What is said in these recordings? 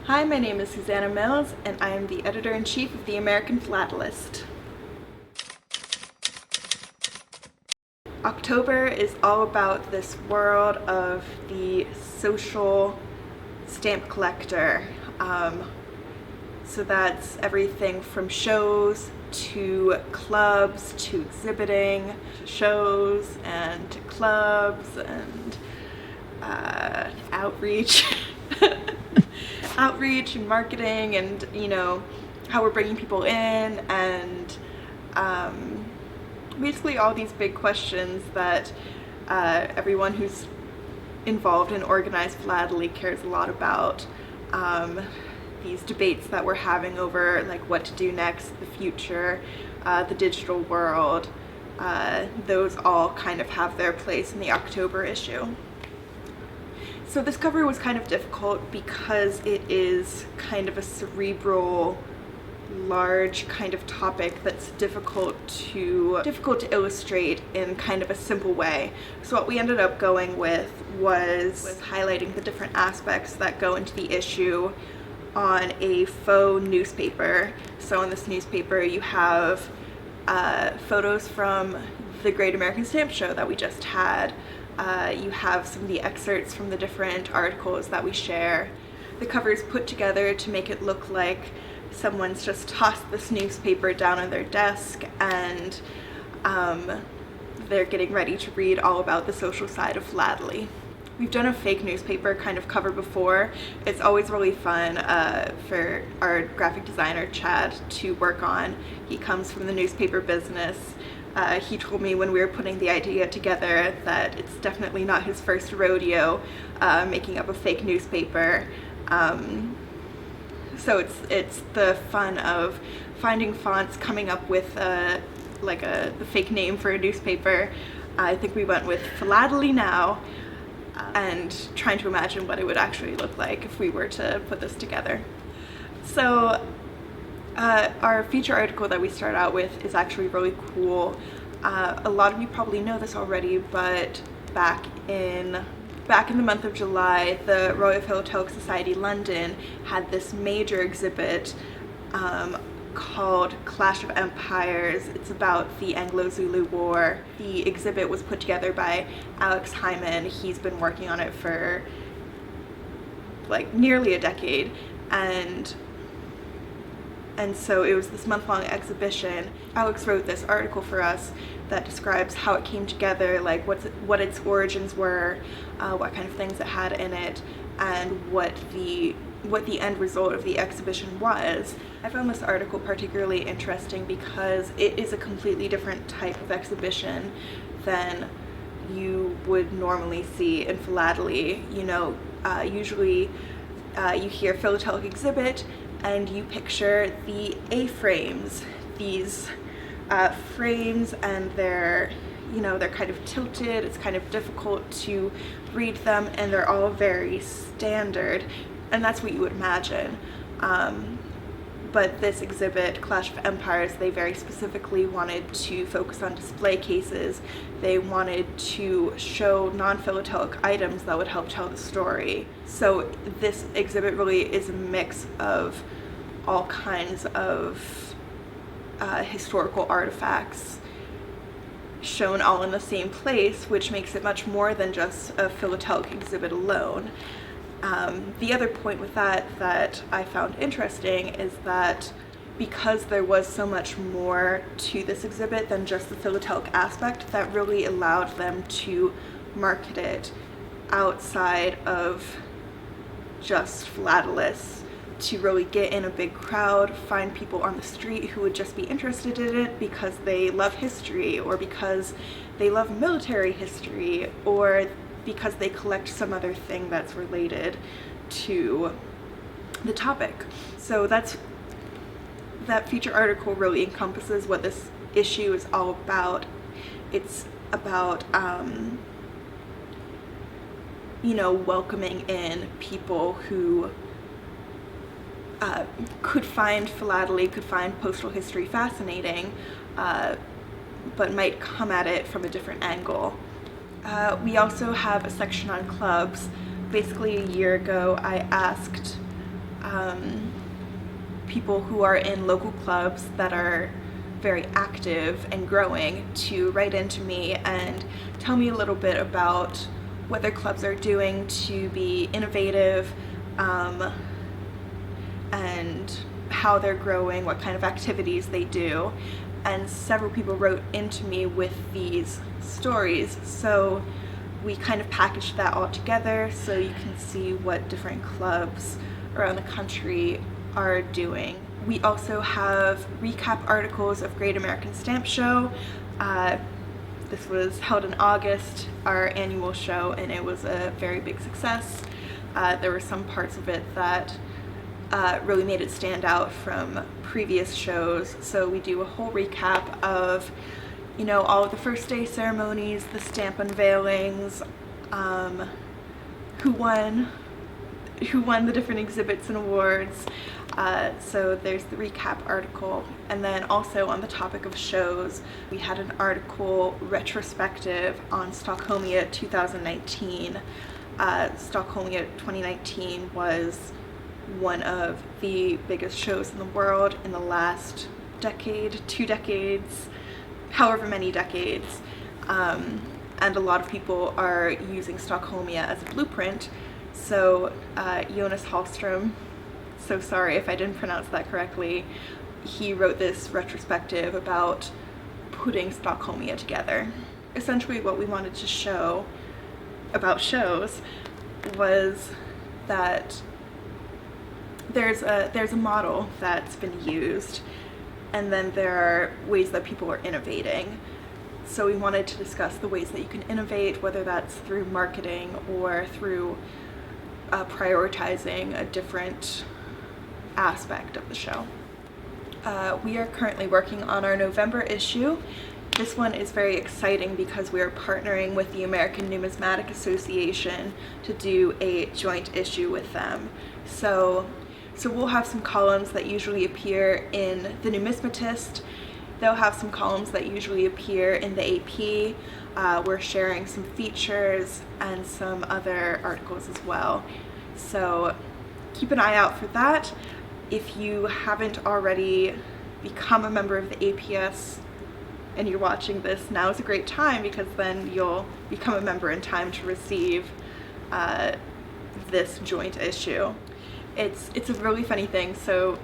Hi, my name is Susanna Mills, and I am the editor-in-chief of the American Philatelist. October is all about this world of the social stamp collector. So that's everything from shows to clubs to exhibiting, shows and clubs and outreach. Outreach and marketing, and how we're bringing people in, and basically all these big questions that everyone who's involved in organized philately cares a lot about. These debates that we're having over like what to do next, the future, the digital world, those all kind of have their place in the October issue. So this cover was kind of difficult because it is kind of a cerebral, large kind of topic that's difficult to illustrate in kind of a simple way. So what we ended up going with was highlighting the different aspects that go into the issue on a faux newspaper. So in this newspaper you have photos from the Great American Stamp Show that we just had. You have some of the excerpts from the different articles that we share. The cover is put together to make it look like someone's just tossed this newspaper down on their desk and they're getting ready to read all about the social side of philately. We've done a fake newspaper kind of cover before. It's always really fun for our graphic designer Chad to work on. He comes from the newspaper business. He told me when we were putting the idea together that it's definitely not his first rodeo making up a fake newspaper. So it's the fun of finding fonts, coming up with the fake name for a newspaper. I think we went with Philately Now, and trying to imagine what it would actually look like if we were to put this together. So our feature article that we start out with is actually really cool. A lot of you probably know this already, but back in the month of July, the Royal Philatelic Society London had this major exhibit called Clash of Empires. It's about the Anglo-Zulu War. The exhibit was put together by Alex Hyman. He's been working on it for like nearly a decade, and so it was this month-long exhibition. Alex wrote this article for us that describes how it came together, like what its origins were, what kind of things it had in it, and what the end result of the exhibition was. I found this article particularly interesting because it is a completely different type of exhibition than you would normally see in philately. Usually you hear philatelic exhibit and you picture the A-frames, these frames, and they're kind of tilted. It's kind of difficult to read them, and they're all very standard, and that's what you would imagine. But this exhibit, Clash of Empires, they very specifically wanted to focus on display cases. They wanted to show non-philatelic items that would help tell the story. So this exhibit really is a mix of all kinds of historical artifacts shown all in the same place, which makes it much more than just a philatelic exhibit alone. The other point with that I found interesting is that because there was so much more to this exhibit than just the philatelic aspect, that really allowed them to market it outside of just philatelists, to really get in a big crowd, find people on the street who would just be interested in it because they love history, or because they love military history, or because they collect some other thing that's related to the topic. So that feature article really encompasses what this issue is all about. It's about welcoming in people who could find philately, could find postal history fascinating, but might come at it from a different angle. We also have a section on clubs. Basically a year ago I asked people who are in local clubs that are very active and growing to write into me and tell me a little bit about what their clubs are doing to be innovative, and how they're growing, what kind of activities they do. And several people wrote into me with these stories, so we kind of packaged that all together so you can see what different clubs around the country are doing. We also have recap articles of Great American Stamp Show. This was held in August, our annual show, and it was a very big success. There were some parts of it that really made it stand out from previous shows. So we do a whole recap of, you know, all of the first day ceremonies, the stamp unveilings, who won the different exhibits and awards. So there's the recap article, and then also on the topic of shows, we had an article retrospective on Stockholmia 2019. Stockholmia 2019 was one of the biggest shows in the world in the last decade, 2 decades, however many decades, and a lot of people are using Stockholmia as a blueprint. So Jonas Hallström, so sorry if I didn't pronounce that correctly, he wrote this retrospective about putting Stockholmia together. Essentially what we wanted to show about shows was that there's a model that's been used, and then there are ways that people are innovating. So we wanted to discuss the ways that you can innovate, whether that's through marketing or through prioritizing a different aspect of the show. We are currently working on our November issue. This one is very exciting because we are partnering with the American Numismatic Association to do a joint issue with them. So we'll have some columns that usually appear in The Numismatist. They'll have some columns that usually appear in the AP. We're sharing some features and some other articles as well. So keep an eye out for that. If you haven't already become a member of the APS and you're watching this, now is a great time, because then you'll become a member in time to receive this joint issue. It's a really funny thing, so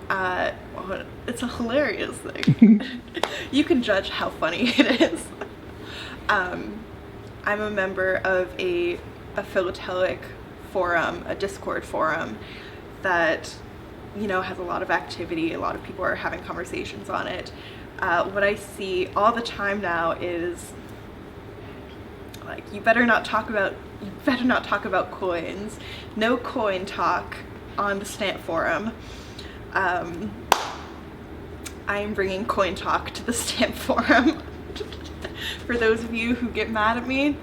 it's a hilarious thing. You can judge how funny it is. I'm a member of a Philatelic forum, a Discord forum that, you know, has a lot of activity. A lot of people are having conversations on it. What I see all the time now is like, you better not talk about coins. No coin talk on the stamp forum. I am bringing coin talk to the stamp forum. For those of you who get mad at me,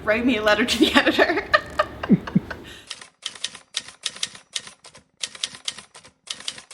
write me a letter to the editor.